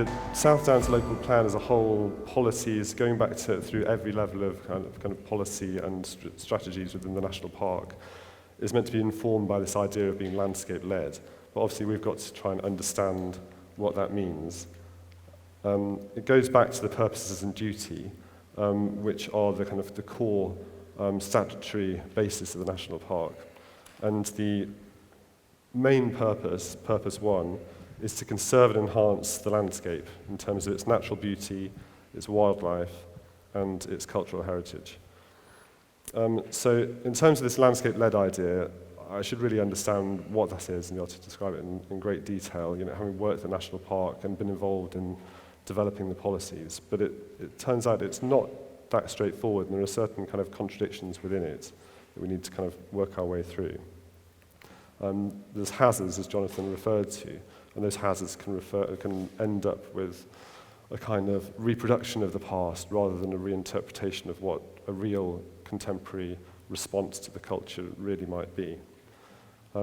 the South Downs local plan as a whole, policies going back to through every level of kind of policy and strategies within the national park is meant to be informed by this idea of being landscape-led. But obviously we've got to try and understand what that means. It goes back to the purposes and duty, which are the kind of the core statutory basis of the national park. And the main purpose, purpose one, is to conserve and enhance the landscape in terms of its natural beauty, its wildlife, and its cultural heritage. So in terms of this landscape-led idea, I should really understand what that is and be able to describe it in great detail, having worked at the national park and been involved in developing the policies. But it turns out it's not that straightforward, and there are certain kind of contradictions within it that we need to kind of work our way through. There's hazards, as Jonathan referred to, and those hazards can end up with a kind of reproduction of the past rather than a reinterpretation of what a real contemporary response to the culture really might be.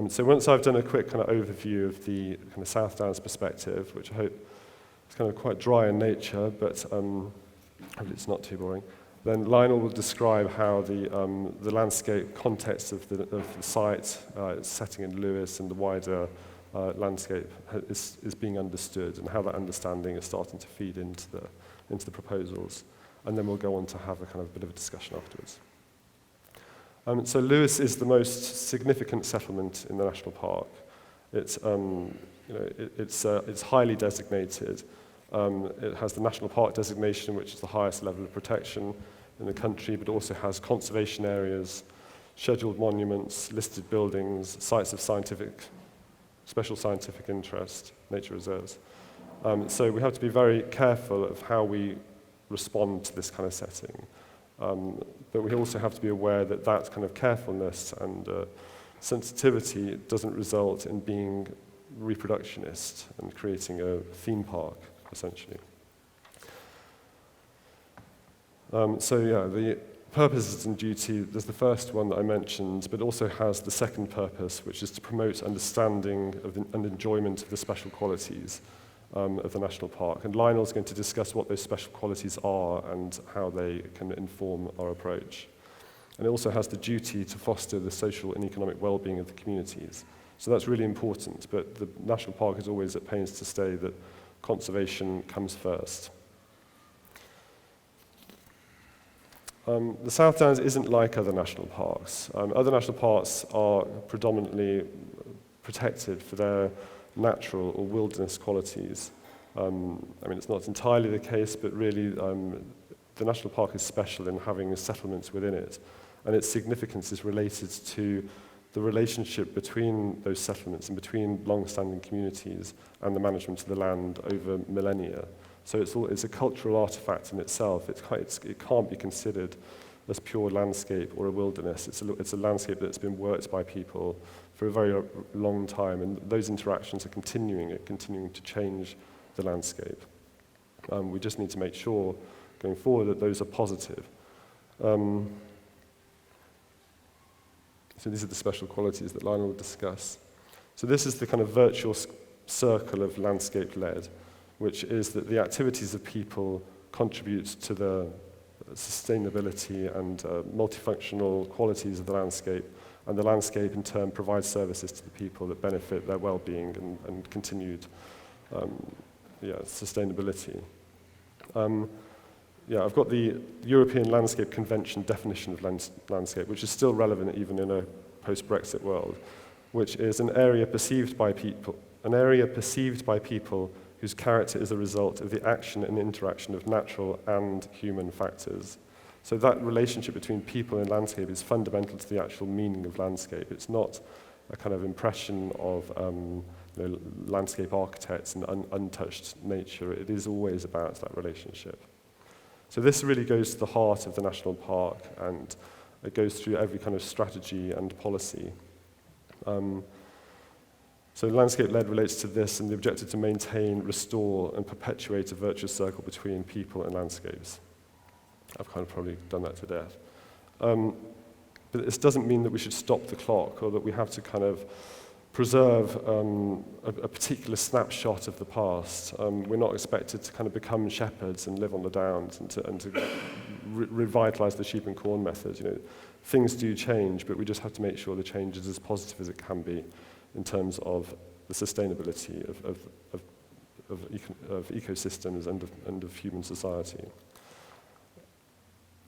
So once I've done a quick kind of overview of the kind of South Downs perspective, which I hope is kind of quite dry in nature, but hopefully it's not too boring, then Lionel will describe how the landscape context of the site, its setting in Lewis and the wider landscape is being understood, and how that understanding is starting to feed into the proposals. And then we'll go on to have a kind of bit of a discussion afterwards. So Lewis is the most significant settlement in the national park. It's highly designated. It has the national park designation, which is the highest level of protection in the country, but also has conservation areas, scheduled monuments, listed buildings, sites of special scientific interest, nature reserves. So we have to be very careful of how we respond to this kind of setting. But we also have to be aware that that kind of carefulness and sensitivity doesn't result in being reproductionist and creating a theme park, essentially. The purposes and duty, there's the first one that I mentioned, but also has the second purpose, which is to promote understanding and enjoyment of the special qualities of the national park. And Lionel's going to discuss what those special qualities are and how they can inform our approach. And it also has the duty to foster the social and economic well-being of the communities. So that's really important, but the national park is always at pains to say that conservation comes first. The South Downs isn't like other national parks. Other national parks are predominantly protected for their natural or wilderness qualities. It's not entirely the case, but really the national park is special in having settlements within it, and its significance is related to the relationship between those settlements and between long-standing communities and the management of the land over millennia. So it's a cultural artifact in itself. It can't be considered as pure landscape or a wilderness. It's a landscape that's been worked by people for a very long time, and those interactions are continuing to change the landscape. We just need to make sure going forward that those are positive. So these are the special qualities that Lionel will discuss. So this is the kind of virtuous circle of landscape-led, which is that the activities of people contribute to the sustainability and multifunctional qualities of the landscape, and the landscape in turn provides services to the people that benefit their well-being and continued sustainability. I've got the European Landscape Convention definition of landscape, which is still relevant even in a post-Brexit world, which is an area perceived by people whose character is a result of the action and interaction of natural and human factors. So that relationship between people and landscape is fundamental to the actual meaning of landscape. It's not a kind of impression of landscape architects and untouched nature. It is always about that relationship. So this really goes to the heart of the national park, and it goes through every kind of strategy and policy. So landscape-led relates to this and the objective to maintain, restore, and perpetuate a virtuous circle between people and landscapes. I've kind of probably done that to death. But this doesn't mean that we should stop the clock or that we have to kind of preserve a particular snapshot of the past. We're not expected to kind of become shepherds and live on the downs and to revitalise the sheep and corn method. You know, things do change, but we just have to make sure the change is as positive as it can be in terms of the sustainability of ecosystems and of human society.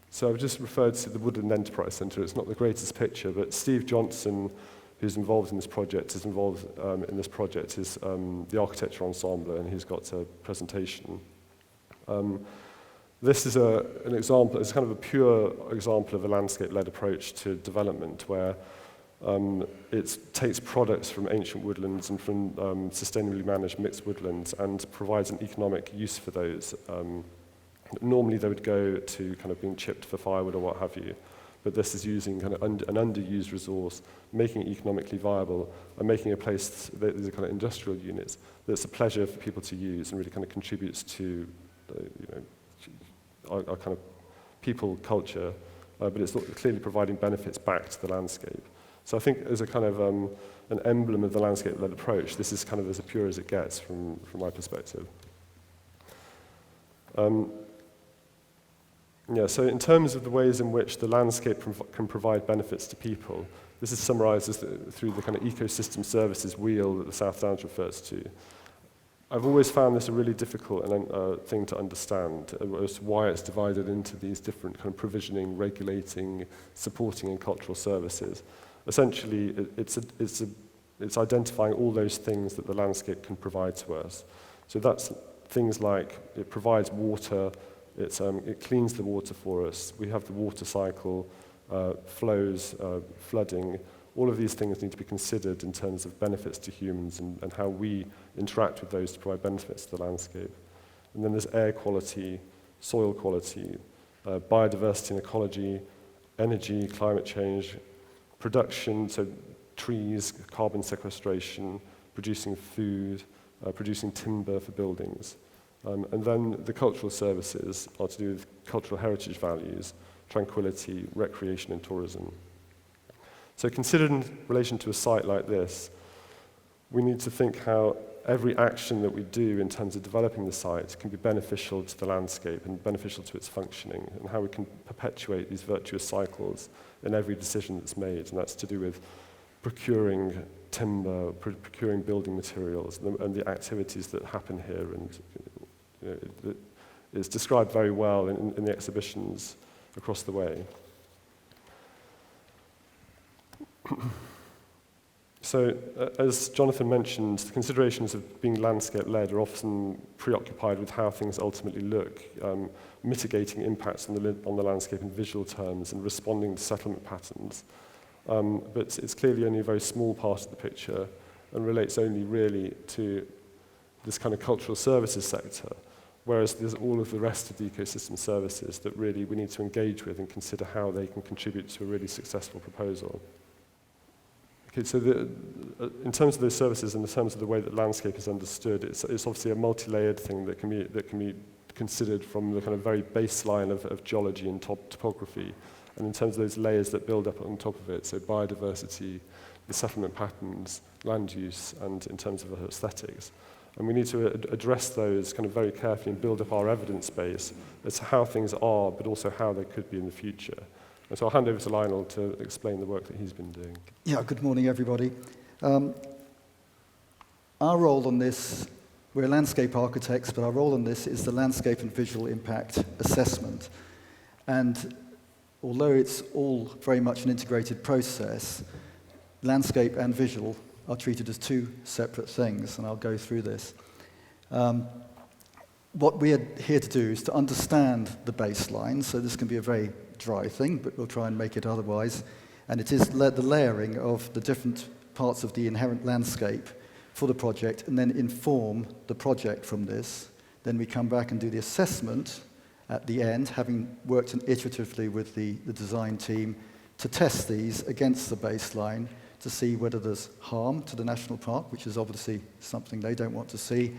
So I've just referred to the Woodland Enterprise Centre. It's not the greatest picture, but Steve Johnson, who's involved in this project, is the architecture ensemble, and he's got a presentation. This is an example, it's kind of a pure example of a landscape-led approach to development, where it takes products from ancient woodlands and from sustainably managed mixed woodlands and provides an economic use for those. Normally they would go to kind of being chipped for firewood or what have you, but this is using kind of an underused resource, making it economically viable, and making a place, these are kind of industrial units, that's a pleasure for people to use and really kind of contributes to our kind of people culture, but it's clearly providing benefits back to the landscape. So I think as a kind of an emblem of the landscape-led approach, this is kind of as pure as it gets from my perspective. So in terms of the ways in which the landscape can provide benefits to people, this is summarised through the kind of ecosystem services wheel that the South Downs refers to. I've always found this a really difficult thing to understand, as to why it's divided into these different kind of provisioning, regulating, supporting and cultural services. Essentially, it's identifying all those things that the landscape can provide to us. So that's things like it provides water, it cleans the water for us, we have the water cycle, flows, flooding. All of these things need to be considered in terms of benefits to humans and how we interact with those to provide benefits to the landscape. And then there's air quality, soil quality, biodiversity and ecology, energy, climate change, production, so trees, carbon sequestration, producing food, producing timber for buildings. And then the cultural services are to do with cultural heritage values, tranquility, recreation and tourism. So considered in relation to a site like this, we need to think how every action that we do in terms of developing the site can be beneficial to the landscape and beneficial to its functioning, and how we can perpetuate these virtuous cycles in every decision that's made. And that's to do with procuring timber, procuring building materials, and the activities that happen here. And it's described very well in the exhibitions across the way. So, as Jonathan mentioned, the considerations of being landscape-led are often preoccupied with how things ultimately look, mitigating impacts on the landscape in visual terms and responding to settlement patterns. But it's clearly only a very small part of the picture and relates only really to this kind of cultural services sector, whereas there's all of the rest of the ecosystem services that really we need to engage with and consider how they can contribute to a really successful proposal. Okay, so in terms of those services and in terms of the way that landscape is understood, it's obviously a multi-layered thing that can be considered from the kind of very baseline of geology and topography, and in terms of those layers that build up on top of it, so biodiversity, the settlement patterns, land use, and in terms of aesthetics. And we need to address those kind of very carefully and build up our evidence base as to how things are, but also how they could be in the future. And so I'll hand over to Lionel to explain the work that he's been doing. Yeah, good morning, everybody. Our role on this, we're landscape architects, but our role on this is the landscape and visual impact assessment. And although it's all very much an integrated process, landscape and visual are treated as two separate things, and I'll go through this. What we are here to do is to understand the baseline, so this can be a very dry thing, but we'll try and make it otherwise. And it is the layering of the different parts of the inherent landscape for the project, and then inform the project from this. Then we come back and do the assessment at the end, having worked iteratively with the design team to test these against the baseline to see whether there's harm to the national park, which is obviously something they don't want to see,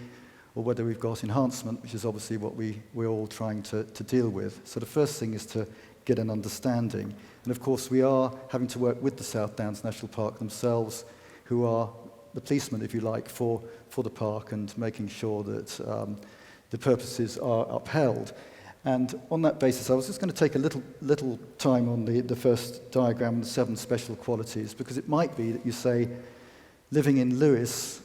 or whether we've got enhancement, which is obviously what we're all trying to deal with. So the first thing is to get an understanding. And of course, we are having to work with the South Downs National Park themselves, who are the policeman, if you like, for the park and making sure that the purposes are upheld. And on that basis, I was just going to take a little time on the first diagram, the 7 special qualities, because it might be that you say, living in Lewis,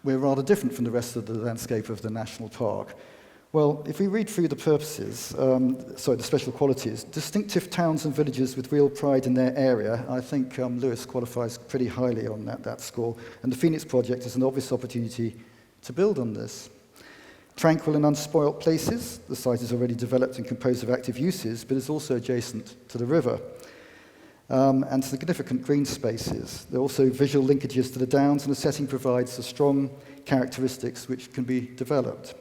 we're rather different from the rest of the landscape of the national park. Well, if we read through the purposes, the special qualities, distinctive towns and villages with real pride in their area, I think Lewis qualifies pretty highly on that score, and the Phoenix Project is an obvious opportunity to build on this. Tranquil and unspoilt places, the site is already developed and composed of active uses, but is also adjacent to the river. And significant green spaces. There are also visual linkages to the downs, and the setting provides the strong characteristics which can be developed.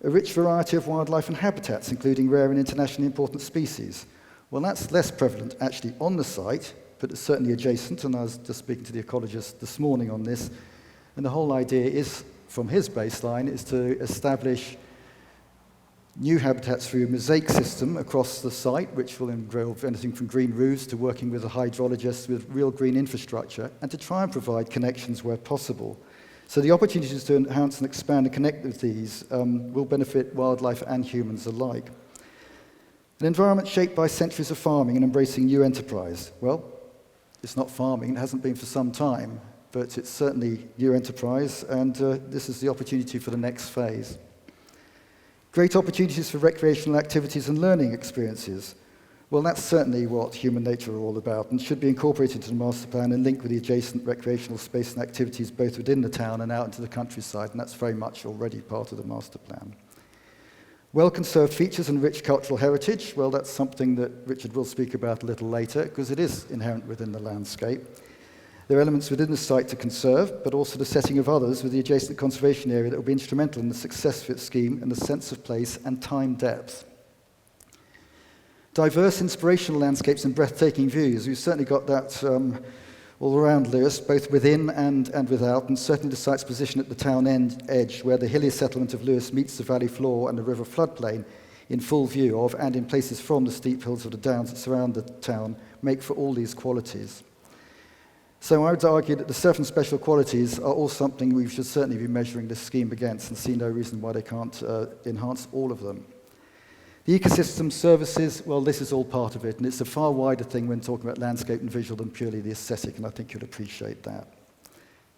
A rich variety of wildlife and habitats, including rare and internationally important species. Well, that's less prevalent actually on the site, but it's certainly adjacent, and I was just speaking to the ecologist this morning on this, and the whole idea is, from his baseline, is to establish new habitats through a mosaic system across the site, which will involve anything from green roofs to working with a hydrologist with real green infrastructure, and to try and provide connections where possible. So the opportunities to enhance and expand and connect with these will benefit wildlife and humans alike. An environment shaped by centuries of farming and embracing new enterprise. Well, it's not farming, it hasn't been for some time, but it's certainly new enterprise, and this is the opportunity for the next phase. Great opportunities for recreational activities and learning experiences. Well, that's certainly what human nature are all about, and should be incorporated into the master plan and linked with the adjacent recreational space and activities both within the town and out into the countryside, and that's very much already part of the master plan. Well-conserved features and rich cultural heritage. Well, that's something that Richard will speak about a little later, because it is inherent within the landscape. There are elements within the site to conserve, but also the setting of others with the adjacent conservation area that will be instrumental in the success of its scheme and the sense of place and time depth. Diverse, inspirational landscapes and breathtaking views. We've certainly got that all around Lewis, both within and without, and certainly the site's position at the town edge, where the hilly settlement of Lewis meets the valley floor and the river floodplain in full view of, and in places from the steep hills of the downs that surround the town, make for all these qualities. So I would argue that the 7 special qualities are all something we should certainly be measuring this scheme against, and see no reason why they can't enhance all of them. The ecosystem services, well, this is all part of it, and it's a far wider thing when talking about landscape and visual than purely the aesthetic, and I think you'll appreciate that.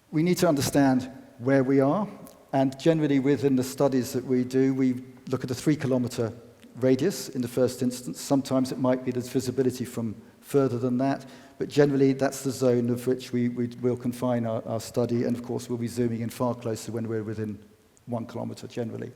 We need to understand where we are, and generally within the studies that we do, we look at a 3-kilometre radius in the first instance. Sometimes it might be there's visibility from further than that, but generally that's the zone of which we will confine our study, and of course we'll be zooming in far closer when we're within 1 kilometre generally.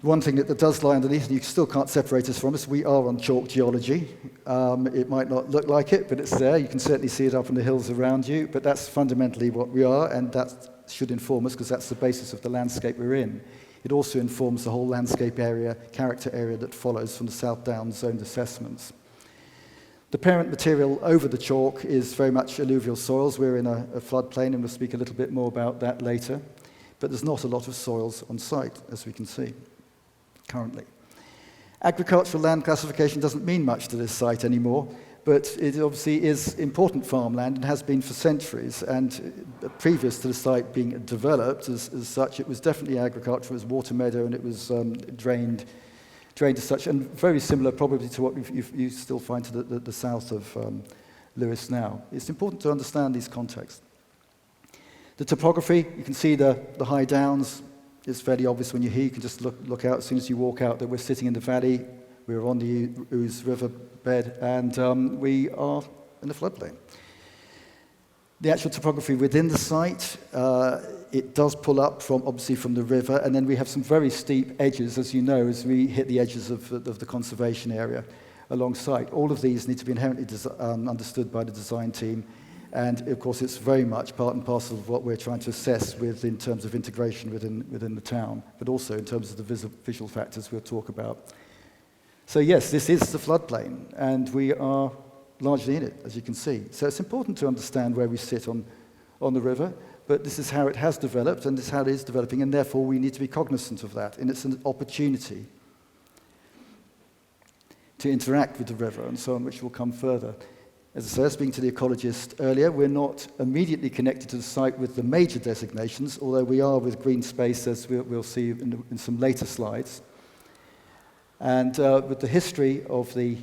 One thing that does lie underneath, and you still can't separate us from us, we are on chalk geology. It might not look like it, but it's there. You can certainly see it up in the hills around you, but that's fundamentally what we are, and that should inform us, because that's the basis of the landscape we're in. It also informs the whole landscape area, character area that follows from the South Downs zoned assessments. The parent material over the chalk is very much alluvial soils. We're in a floodplain, and we'll speak a little bit more about that later. But there's not a lot of soils on site, as we can see currently. Agricultural land classification doesn't mean much to this site anymore, but it obviously is important farmland and has been for centuries. And previous to the site being developed as such, it was definitely agriculture. It was water meadow, and it was drained as such, and very similar probably to what you still find to the south of Lewis now. It's important to understand these contexts. The topography, you can see the high downs. It's fairly obvious when you're here. You can just look out as soon as you walk out that we're sitting in the valley. We're on the Ouse River bed, and we are in the floodplain. The actual topography within the site, it does pull up obviously from the river, and then we have some very steep edges, as you know, as we hit the edges of the conservation area alongside. All of these need to be inherently understood by the design team. And of course, it's very much part and parcel of what we're trying to assess in terms of integration within the town, but also in terms of the visual factors we'll talk about. So yes, this is the floodplain, and we are largely in it, as you can see. So it's important to understand where we sit on the river, but this is how it has developed, and this is how it is developing, and therefore we need to be cognizant of that, and it's an opportunity to interact with the river and so on, which will come further. As I said, speaking to the ecologist earlier, we're not immediately connected to the site with the major designations, although we are with green space, as we'll see in some later slides. And with the history of the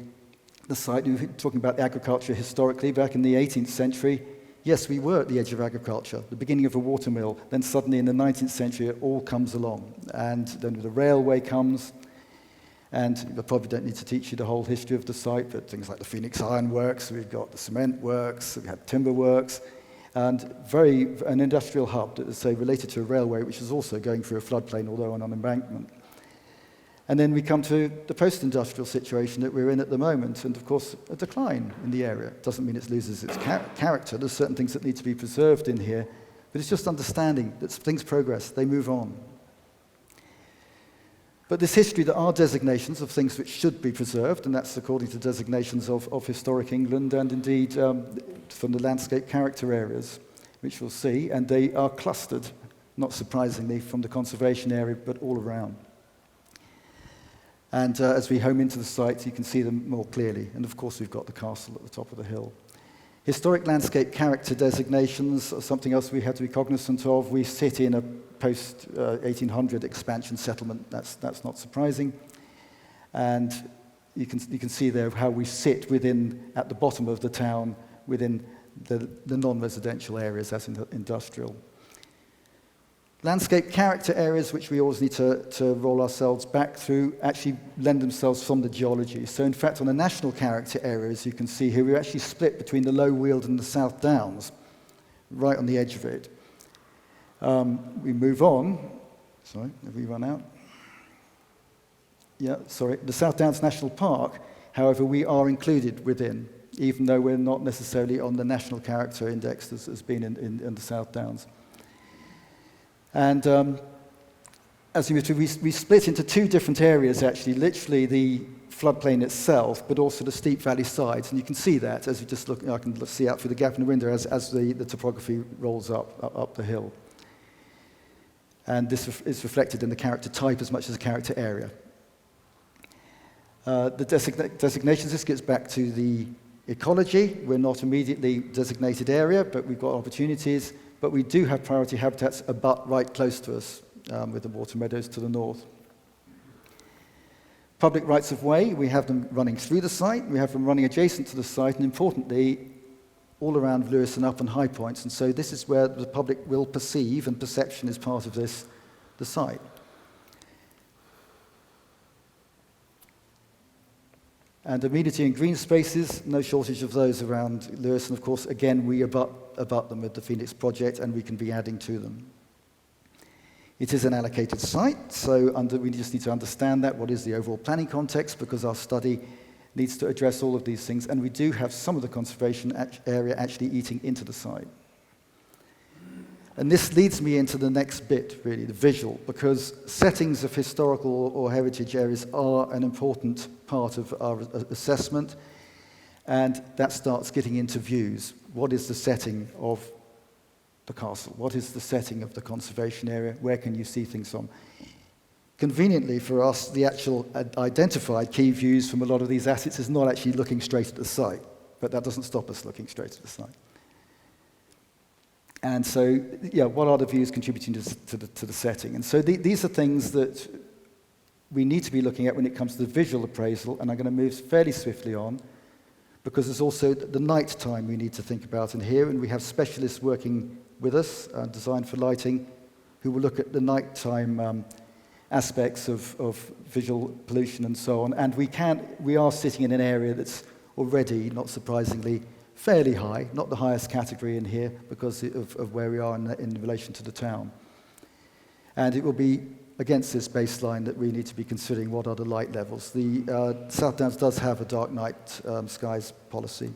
site, we were talking about agriculture historically, back in the 18th century, yes, we were at the edge of agriculture, the beginning of a watermill. Then suddenly in the 19th century, it all comes along. And then the railway comes, and I probably don't need to teach you the whole history of the site, but things like the Phoenix Iron Works, we've got the cement works, we had timber works, and an industrial hub that is, say, related to a railway, which is also going through a floodplain, although on an embankment. And then we come to the post-industrial situation that we're in at the moment, and of course, a decline in the area. It doesn't mean it loses its character. There's certain things that need to be preserved in here, but it's just understanding that things progress, they move on. But this history, there are designations of things which should be preserved, and that's according to designations of historic England and indeed from the landscape character areas, which we'll see, and they are clustered, not surprisingly, from the conservation area, but all around. And as we home into the site, you can see them more clearly. And of course, we've got the castle at the top of the hill. Historic landscape character designations are something else we have to be cognizant of. We sit in a post-1800 expansion settlement. That's not surprising. And you can see there how we sit at the bottom of the town, within the non-residential areas as in the industrial. Landscape character areas, which we always need to roll ourselves back through, actually lend themselves from the geology. So in fact, on the national character areas, you can see here, we're actually split between the Low Weald and the South Downs, right on the edge of it. We move on. Sorry, have we run out? Yeah, sorry. The South Downs National Park, however, we are included within, even though we're not necessarily on the National Character Index as being in the South Downs. And as we move through, we split into two different areas, actually, literally the floodplain itself, but also the steep valley sides. And you can see that as you just look, I can see out through the gap in the window as the topography rolls up the hill. And this is reflected in the character type as much as the character area. The designations, this gets back to the ecology. We're not immediately designated area, but we've got opportunities. But we do have priority habitats right close to us, with the water meadows to the north. Public rights of way, we have them running through the site, we have them running adjacent to the site, and importantly, all around Lewis and up and high points. And so this is where the public will perceive, and perception is part of this, the site. And amenity and green spaces, no shortage of those around Lewis. And of course, again, we abut them with the Phoenix project, and we can be adding to them. It is an allocated site, so we just need to understand that. What is the overall planning context? Because our study needs to address all of these things. And we do have some of the conservation area actually eating into the site. And this leads me into the next bit, really, the visual, because settings of historical or heritage areas are an important part of our assessment, and that starts getting into views. What is the setting of the castle? What is the setting of the conservation area? Where can you see things from? Conveniently for us, the actual identified key views from a lot of these assets is not actually looking straight at the site, but that doesn't stop us looking straight at the site. And so, yeah, what are the views contributing to the setting? And so these are things that we need to be looking at when it comes to the visual appraisal, and I'm going to move fairly swiftly on, because there's also the night time we need to think about in here, and we have specialists working with us, Design for Lighting, who will look at the nighttime aspects of visual pollution and so on. And we are sitting in an area that's already, not surprisingly, fairly high, not the highest category in here because of where we are in relation to the town. And it will be against this baseline that we need to be considering what are the light levels. The South Downs does have a dark night skies policy.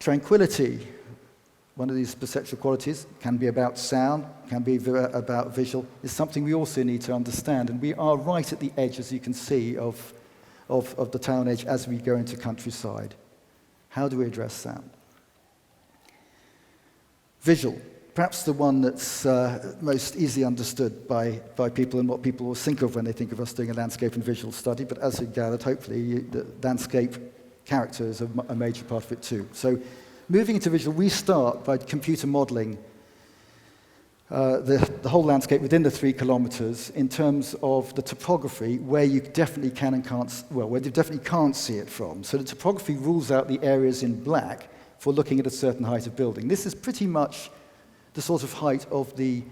Tranquility, one of these perceptual qualities, can be about sound, can be about visual, is something we also need to understand. And we are right at the edge, as you can see, of the town edge as we go into countryside. How do we address sound? Visual, perhaps the one that's most easily understood by people and what people will think of when they think of us doing a landscape and visual study, but as you gathered, hopefully, the landscape character is a major part of it too. So moving into visual, we start by computer modeling the whole landscape within the 3 kilometers in terms of the topography where you definitely can and can't, well, where you definitely can't see it from. So the topography rules out the areas in black for looking at a certain height of building. This is pretty much the sort of height of the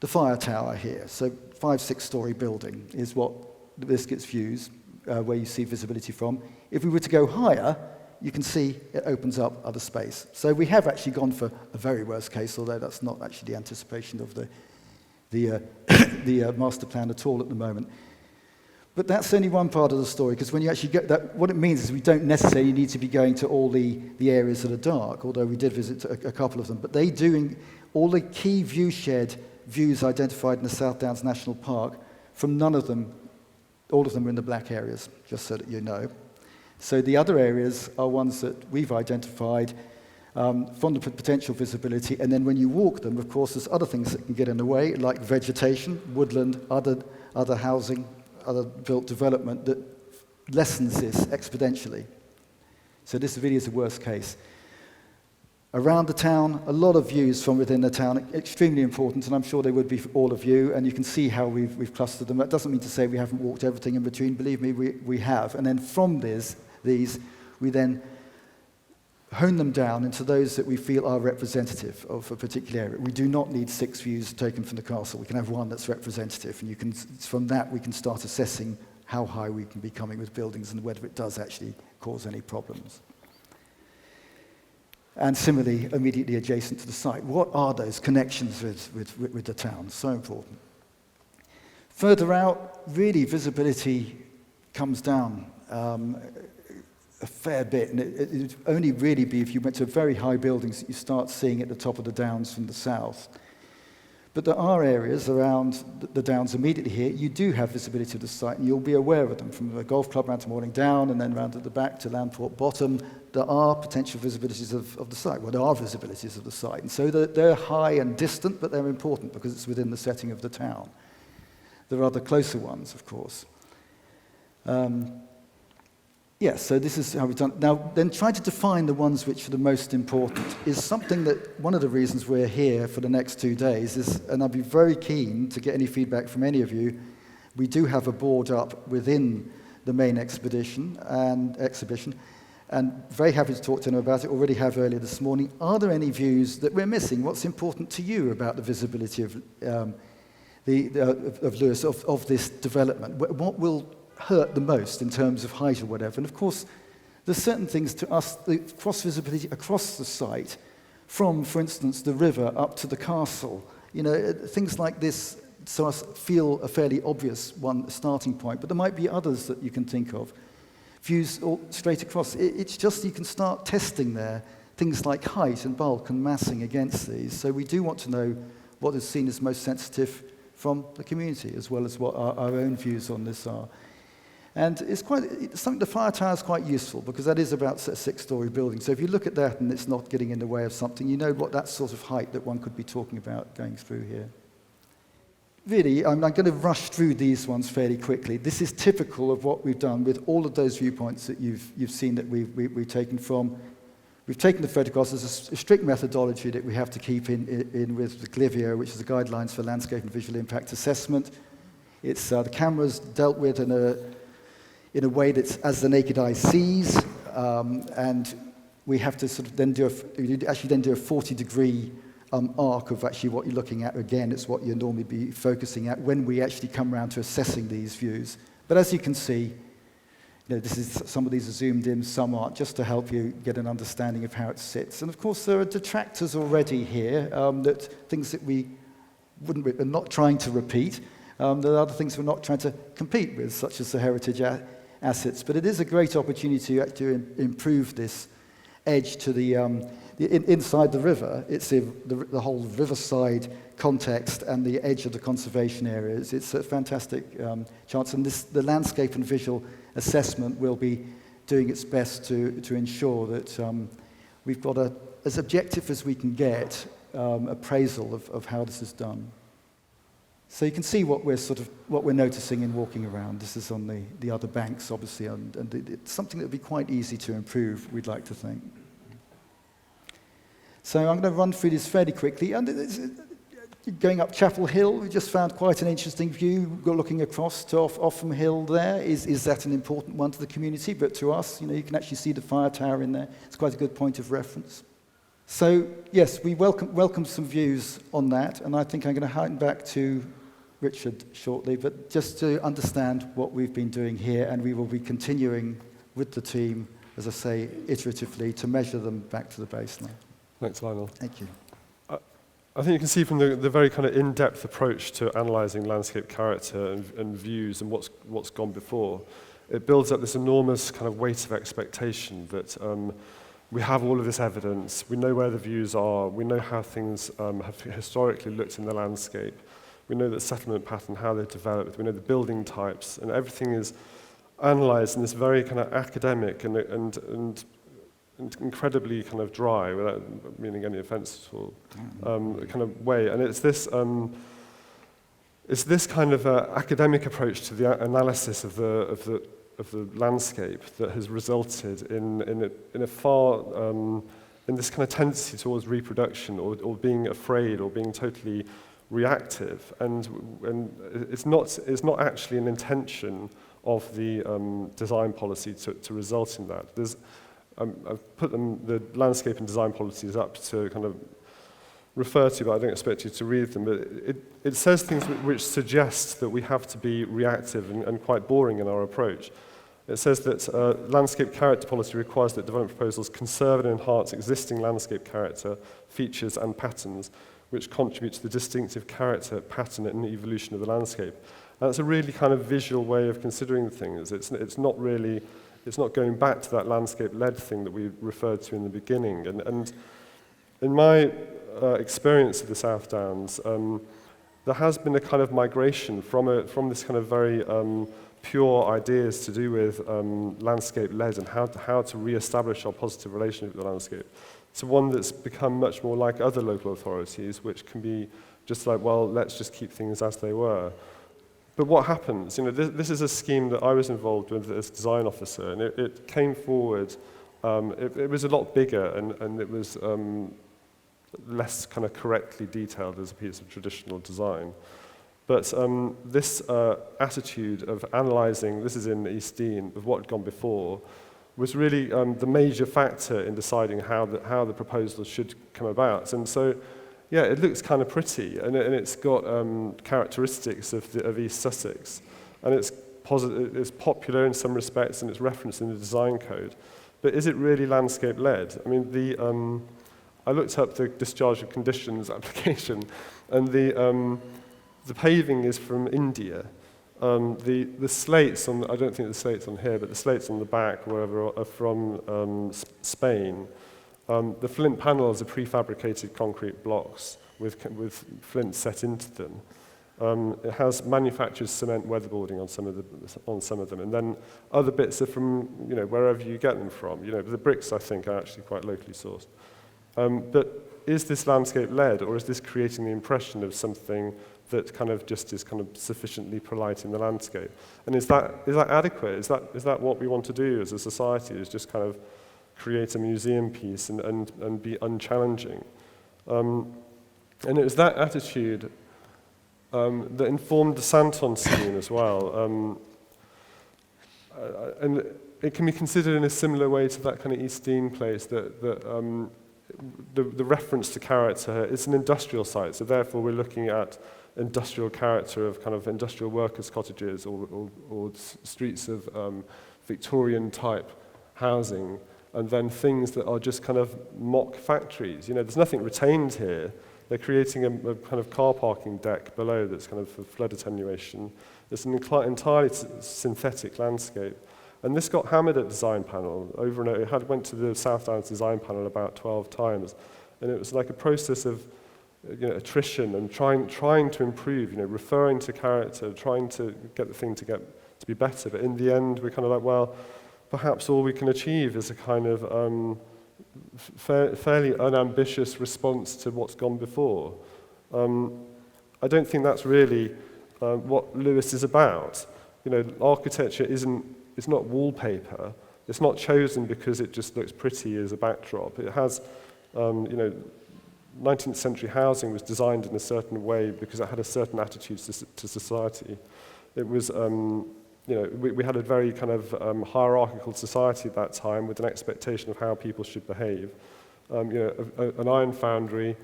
fire tower here. So 5-6-story building is what this gets views, where you see visibility from. If we were to go higher, you can see it opens up other space. So we have actually gone for a very worst case, although that's not actually the anticipation of the master plan at all at the moment. But that's only one part of the story, because when you actually get that, what it means is we don't necessarily need to be going to all the areas that are dark, although we did visit a couple of them. But they doing all the key viewshed views identified in the South Downs National Park, from none of them, all of them are in the black areas, just so that you know. So the other areas are ones that we've identified from the potential visibility, and then when you walk them, of course, there's other things that can get in the way, like vegetation, woodland, other housing, other built development that lessens this exponentially. So this really is the worst case. Around the town, a lot of views from within the town, extremely important, and I'm sure they would be for all of you, and you can see how we've clustered them. That doesn't mean to say we haven't walked everything in between. Believe me, we have. And then from these, we then hone them down into those that we feel are representative of a particular area. We do not need 6 views taken from the castle. We can have one that's representative, and from that we can start assessing how high we can be coming with buildings and whether it does actually cause any problems. And similarly, immediately adjacent to the site, what are those connections with the town? So important. Further out, really, visibility comes down a fair bit, and it would only really be if you went to very high buildings that you start seeing at the top of the downs from the south. But there are areas around the downs immediately here. You do have visibility of the site, and you'll be aware of them, from the golf club round to Morning Down, and then round at the back to Landport Bottom. There are potential visibilities of the site. Well, there are visibilities of the site, and so they're high and distant, but they're important because it's within the setting of the town. There are other closer ones, of course. Yes, so this is how we've done. Now, then try to define the ones which are the most important is something that one of the reasons we're here for the next 2 days is, and I'd be very keen to get any feedback from any of you. We do have a board up within the main exhibition, and very happy to talk to them about it. Already have earlier this morning. Are there any views that we're missing? What's important to you about the visibility of Lewes, of this development? What will hurt the most in terms of height or whatever? And of course, there's certain things to us, the cross visibility across the site, from, for instance, the river up to the castle. You know, things like this, so I feel a fairly obvious one starting point, but there might be others that you can think of. Views all straight across. It's just you can start testing there things like height and bulk and massing against these. So we do want to know what is seen as most sensitive from the community, as well as what our own views on this are. And it's something, the fire tower is quite useful, because that is about a 6-story building. So if you look at that and it's not getting in the way of something, you know what that sort of height that one could be talking about going through here. Really, I'm going to rush through these ones fairly quickly. This is typical of what we've done with all of those viewpoints that you've seen that we've taken from. We've taken the photographs. There's a strict methodology that we have to keep in with the GLIVIO, which is the Guidelines for Landscape and Visual Impact Assessment. It's the camera's dealt with in a way that's as the naked eye sees, and we have to sort of then do a 40-degree arc of actually what you're looking at. Again, it's what you'd normally be focusing at when we actually come around to assessing these views. But as you can see, some of these are zoomed in, some aren't, just to help you get an understanding of how it sits. And of course, there are detractors already here, things that we're not trying to repeat. There are other things we're not trying to compete with, such as the heritage assets. But it is a great opportunity to improve this edge to the inside the river. It's the whole riverside context and the edge of the conservation areas. It's a fantastic chance. And the landscape and visual assessment will be doing its best to ensure that we've got as objective as we can get appraisal of how this is done. So you can see what we're noticing in walking around. This is on the other banks, obviously, and it's something that would be quite easy to improve, we'd like to think. So I'm going to run through this fairly quickly. And going up Chapel Hill, we just found quite an interesting view. We're looking across to Offham Hill there. Is that an important one to the community? But to us, you can actually see the fire tower in there. It's quite a good point of reference. So yes, we welcome some views on that, and I think I'm going to hand back to Richard shortly, but just to understand what we've been doing here, and we will be continuing with the team, as I say, iteratively, to measure them back to the baseline. Thanks, Lionel. Thank you. I think you can see from the very kind of in-depth approach to analysing landscape character and views and what's gone before, it builds up this enormous kind of weight of expectation that we have all of this evidence, we know where the views are, we know how things have historically looked in the landscape, we know the settlement pattern, how they've developed, we know the building types, and everything is analysed in this very kind of academic and incredibly kind of dry, without meaning any offence at all, kind of way. And it's this kind of academic approach to the analysis of the landscape that has resulted in a far in this kind of tendency towards reproduction or being afraid or being totally reactive, and it's not actually an intention of the design policy to result in that. I've put the landscape and design policies up to kind of refer to, but I don't expect you to read them. But it says things which suggest that we have to be reactive and quite boring in our approach. It says that landscape character policy requires that development proposals conserve and enhance existing landscape character, features and patterns, which contribute to the distinctive character, pattern and evolution of the landscape. And that's a really kind of visual way of considering things. It's not going back to that landscape-led thing that we referred to in the beginning. And in my experience of the South Downs, there has been a kind of migration from this kind of very pure ideas to do with landscape-led and how to re-establish our positive relationship with the landscape, to one that's become much more like other local authorities, which can be just like, well, let's just keep things as they were. But what happens? This is a scheme that I was involved with as design officer, and it came forward. It was a lot bigger, and it was less kind of correctly detailed as a piece of traditional design. But this attitude of analysing, this is in East Dean, of what had gone before, was really the major factor in deciding how the proposal should come about. And so, yeah, it looks kind of pretty, and it's got characteristics of East Sussex, and it's popular in some respects, and it's referenced in the design code. But is it really landscape-led? I mean, I looked up the discharge of conditions application, and the paving is from India. The slates on, I don't think the slates on here, but the slates on the back, wherever, are from Spain. The flint panels are prefabricated concrete blocks with flint set into them. It has manufactured cement weatherboarding on some of them, and then other bits are from wherever you get them from. The bricks, I think, are actually quite locally sourced. But is this landscape-led, or is this creating the impression of something that kind of just is kind of sufficiently polite in the landscape? And is that adequate? Is that what we want to do as a society? Is just kind of create a museum piece and be unchallenging? And it was that attitude that informed the Santon scheme as well. And it can be considered in a similar way to that kind of East Dean place that the reference to character, it's an industrial site, so therefore we're looking at industrial character of kind of industrial workers' cottages or streets of Victorian type housing, and then things that are just kind of mock factories. There's nothing retained here. They're creating a kind of car parking deck below that's kind of for flood attenuation. It's an entirely synthetic landscape. And this got hammered at design panel over and over. It went to the South Downs design panel about 12 times. And it was like a process of attrition and trying to improve, referring to character, trying to get the thing to be better. But in the end, we're kind of like, well, perhaps all we can achieve is a kind of fairly unambitious response to what's gone before. I don't think that's really what Lewis is about. You know, architecture it's not wallpaper. It's not chosen because it just looks pretty as a backdrop. It has, you know, 19th century housing was designed in a certain way because it had a certain attitude to society. It was, you know, we had a very kind of hierarchical society at that time with an expectation of how people should behave. You know, an iron foundry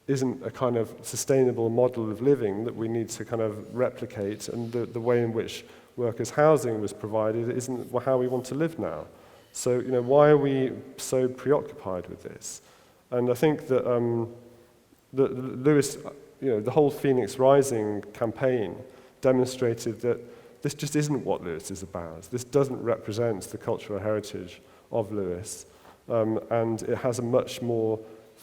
isn't a kind of sustainable model of living that we need to kind of replicate, and the way in which workers' housing was provided isn't how we want to live now. So, you know, why are we so preoccupied with this? And I think that, that Lewis, you know, the whole Phoenix Rising campaign demonstrated that this just isn't what Lewis is about. This doesn't represent the cultural heritage of Lewis, and it has a much more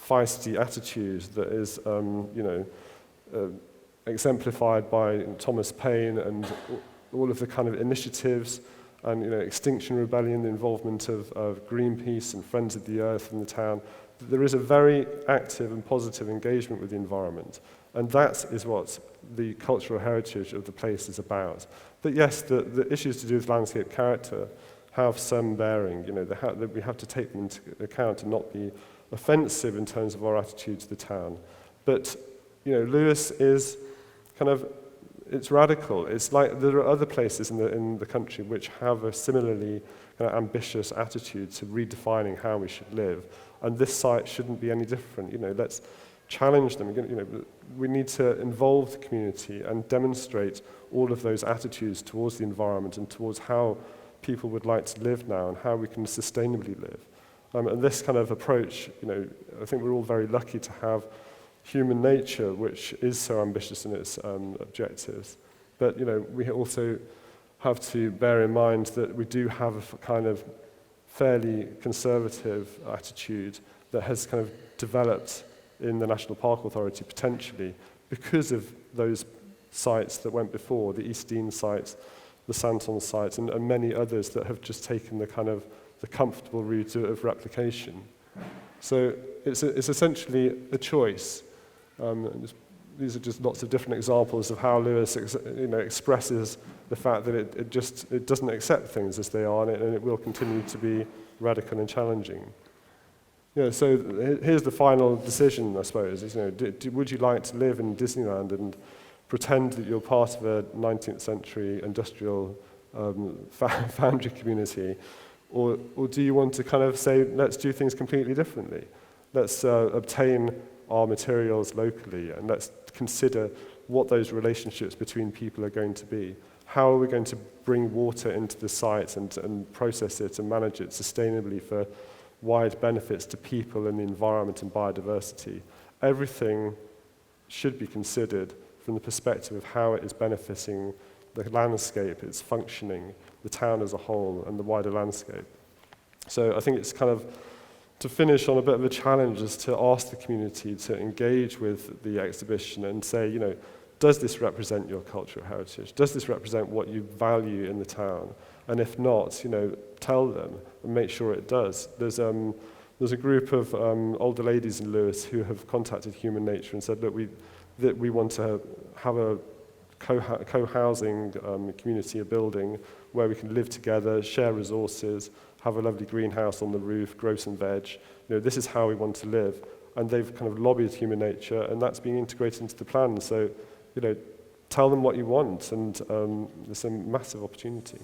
feisty attitude that is, you know, exemplified by Thomas Paine and all of the kind of initiatives and, you know, Extinction Rebellion, the involvement of Greenpeace and Friends of the Earth in the town. There is a very active and positive engagement with the environment, and that is what the cultural heritage of the place is about. But yes, the issues to do with landscape character have some bearing. You know, that we have to take them into account and not be offensive in terms of our attitude to the town. But, you know, Lewis is kind of, it's radical. It's like there are other places in the country which have a similarly kind of ambitious attitude to redefining how we should live. And this site shouldn't be any different. You know, let's challenge them. You know, we need to involve the community and demonstrate all of those attitudes towards the environment and towards how people would like to live now and how we can sustainably live. And this kind of approach, you know, I think we're all very lucky to have human nature, which is so ambitious in its objectives. But, you know, we also have to bear in mind that we do have a kind of fairly conservative attitude that has kind of developed in the National Park Authority potentially because of those sites that went before, the East Dean sites, the Santon sites, and many others that have just taken the kind of the comfortable route of replication. So it's essentially a choice. These are just lots of different examples of how Lewis expresses the fact that it doesn't accept things as they are, and it will continue to be radical and challenging. So here's the final decision, I suppose. Is, would you like to live in Disneyland and pretend that you're part of a 19th century industrial foundry community, or do you want to kind of say, let's do things completely differently? Let's obtain our materials locally, and let's consider what those relationships between people are going to be. How are we going to bring water into the site and process it and manage it sustainably for wide benefits to people and the environment and biodiversity? Everything should be considered from the perspective of how it is benefiting the landscape, its functioning, the town as a whole, and the wider landscape. So I think it's kind of, to finish on a bit of a challenge, is to ask the community to engage with the exhibition and say, does this represent your cultural heritage? Does this represent what you value in the town? And if not, tell them and make sure it does. There's a group of older ladies in Lewis who have contacted Human Nature and said, look, we want to have a co-housing community, a building where we can live together, share resources, have a lovely greenhouse on the roof, grow some veg. This is how we want to live. And they've kind of lobbied Human Nature, and that's being integrated into the plan. So, tell them what you want, and there's a massive opportunity.